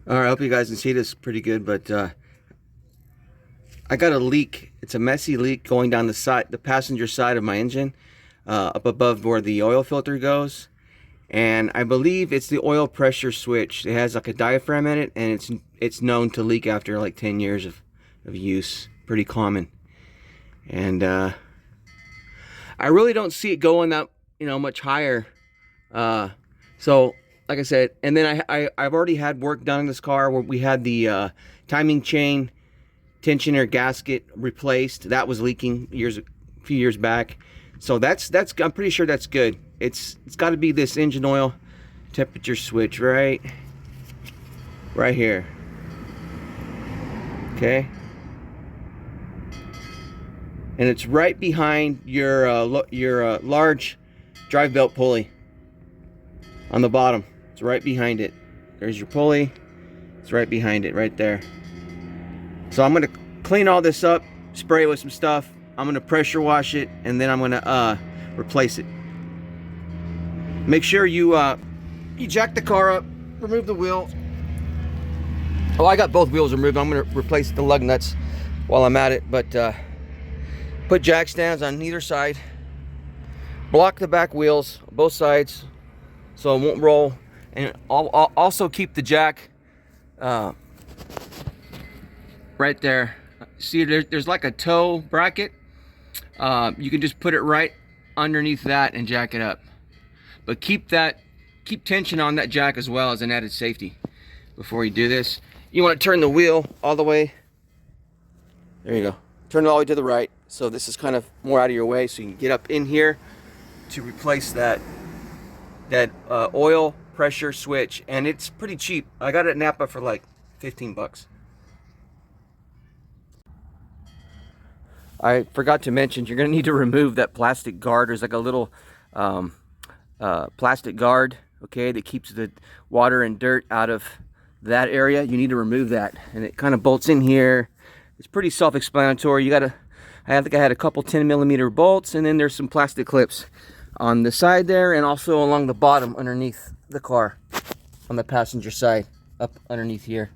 All right, I hope you guys can see this pretty good, but I got a leak. It's a messy leak going down the passenger side of my engine, up above where the oil filter goes. And I believe it's the oil pressure switch. It has like a diaphragm in it, and it's known to leak after like 10 years of use. Pretty common. And I really don't see it going that much higher. So like I said, and then I've already had work done in this car where we had the timing chain tensioner gasket replaced. That was leaking a few years back. So that's I'm pretty sure that's good. It's got to be this engine oil temperature switch right here. Okay. And it's right behind your large drive belt pulley on the bottom. It's right behind it. There's your pulley. It's right behind it, right there. So I'm gonna clean all this up, spray it with some stuff. I'm gonna pressure wash it, and then I'm gonna replace it. Make sure you jack the car up, remove the wheel. Oh, I got both wheels removed. I'm gonna replace the lug nuts while I'm at it, but put jack stands on either side. Block the back wheels, both sides, so it won't roll. And I'll also keep the jack right there. See, there's like a toe bracket. You can just put it right underneath that and jack it up. But keep tension on that jack as well as an added safety before you do this. You want to turn the wheel all the way. There you go. Turn it all the way to the right. So this is kind of more out of your way, so you can get up in here to replace that oil pressure switch. And it's pretty cheap. I got it at Napa for like 15 bucks. I forgot to mention, you're going to need to remove that plastic guard. There's like a little plastic guard, okay, that keeps the water and dirt out of that area. You need to remove that, and it kind of bolts in here. It's pretty self-explanatory. I think I had a couple 10mm bolts, and then there's some plastic clips on the side there, and also along the bottom underneath the car, on the passenger side, up underneath here.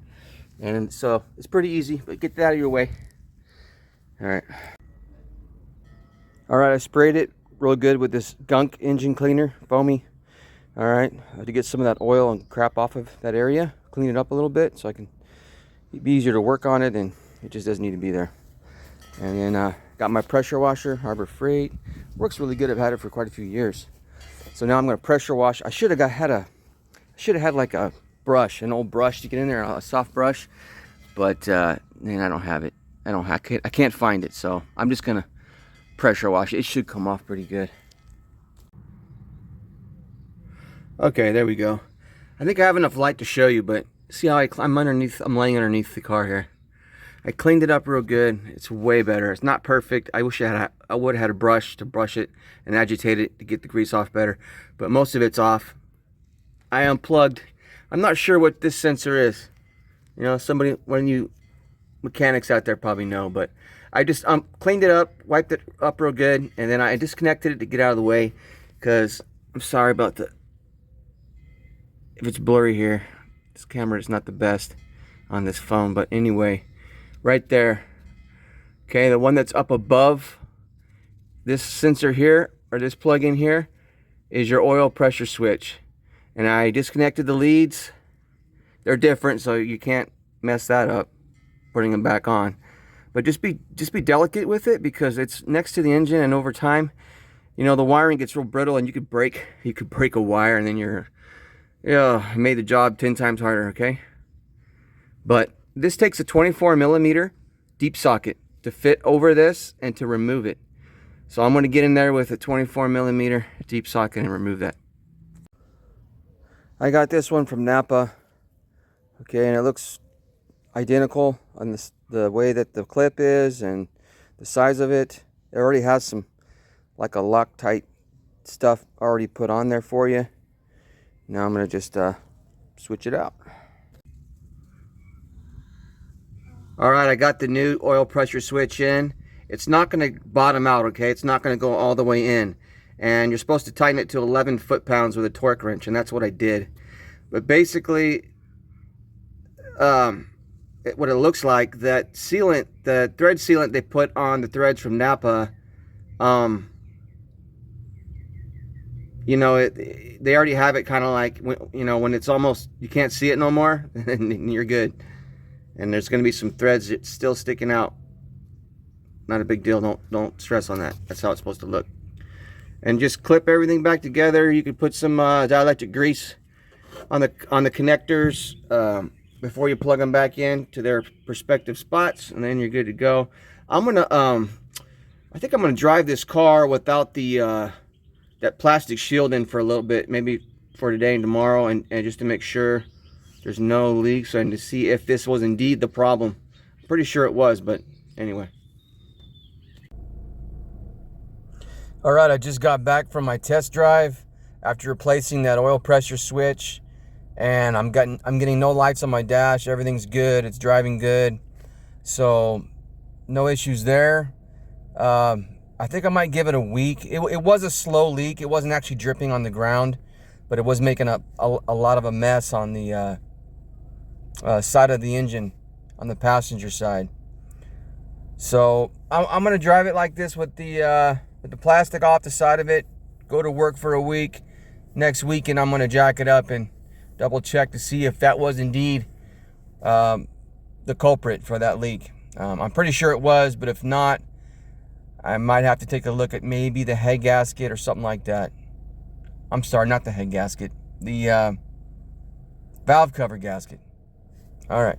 And so it's pretty easy, but get that out of your way. All right, I sprayed it real good with this gunk engine cleaner, foamy. All right, I had to get some of that oil and crap off of that area, clean it up a little bit so it'd be easier to work on it, and it just doesn't need to be there. And then got my pressure washer, Harbor Freight. Works really good. I've had it for quite a few years. So now I'm going to pressure wash. I should have had like a brush, an old brush to get in there, a soft brush, but man, I don't have it. I can't find it, so I'm just gonna pressure wash it. It should come off pretty good. Okay, there we go. I think I have enough light to show you, but see how I'm laying underneath the car here. I cleaned it up real good. It's way better. It's not perfect. I wish I would have had a brush to brush it and agitate it to get the grease off better, but most of it's off. I unplugged. I'm not sure what this sensor is. One of you mechanics out there probably know, but I just cleaned it up, wiped it up real good, and then I disconnected it to get out of the way, because I'm sorry about if it's blurry here. This camera is not the best on this phone, but anyway, right there. Okay, the one that's up above this sensor here, or this plug-in here, is your oil pressure switch. And I disconnected the leads. They're different, so you can't mess that up putting them back on. But just be delicate with it, because it's next to the engine, and over time, the wiring gets real brittle, and you could break a wire, and then you made the job 10 times harder. Okay, but this takes a 24mm deep socket to fit over this and to remove it. So I'm going to get in there with a 24mm deep socket and remove that. I got this one from Napa. Okay, and it looks identical on the way that the clip is and the size of it. It already has some like a Loctite stuff already put on there for you. Now I'm going to just switch it out. All right, I got the new oil pressure switch in. It's not going to bottom out, okay? It's not going to go all the way in. And you're supposed to tighten it to 11 foot-pounds with a torque wrench, and that's what I did. But basically, what it looks like, that sealant, the thread sealant they put on the threads from Napa, you know, they already have it kind of like, you know, when it's almost, you can't see it no more, and you're good. And there's going to be some threads still sticking out. Not a big deal. Don't stress on that. That's how it's supposed to look. And just clip everything back together. You could put some dielectric grease on the connectors before you plug them back in to their respective spots, and then you're good to go. I'm gonna I think I'm gonna drive this car without the that plastic shield in for a little bit, maybe for today and tomorrow, and just to make sure there's no leaks and to see if this was indeed the problem. I'm pretty sure it was, but anyway. All right, I just got back from my test drive after replacing that oil pressure switch, and I'm getting no lights on my dash. Everything's good. It's driving good, so no issues there. I think I might give it a week. It was a slow leak. It wasn't actually dripping on the ground, but it was making a lot of a mess on the side of the engine on the passenger side. So I'm gonna drive it like this with the plastic off the side of it, go to work for a week. Next weekend I'm gonna jack it up and double check to see if that was indeed the culprit for that leak. I'm pretty sure it was, but if not, I might have to take a look at maybe the head gasket or something like that. I'm sorry, not the head gasket, the valve cover gasket. All right.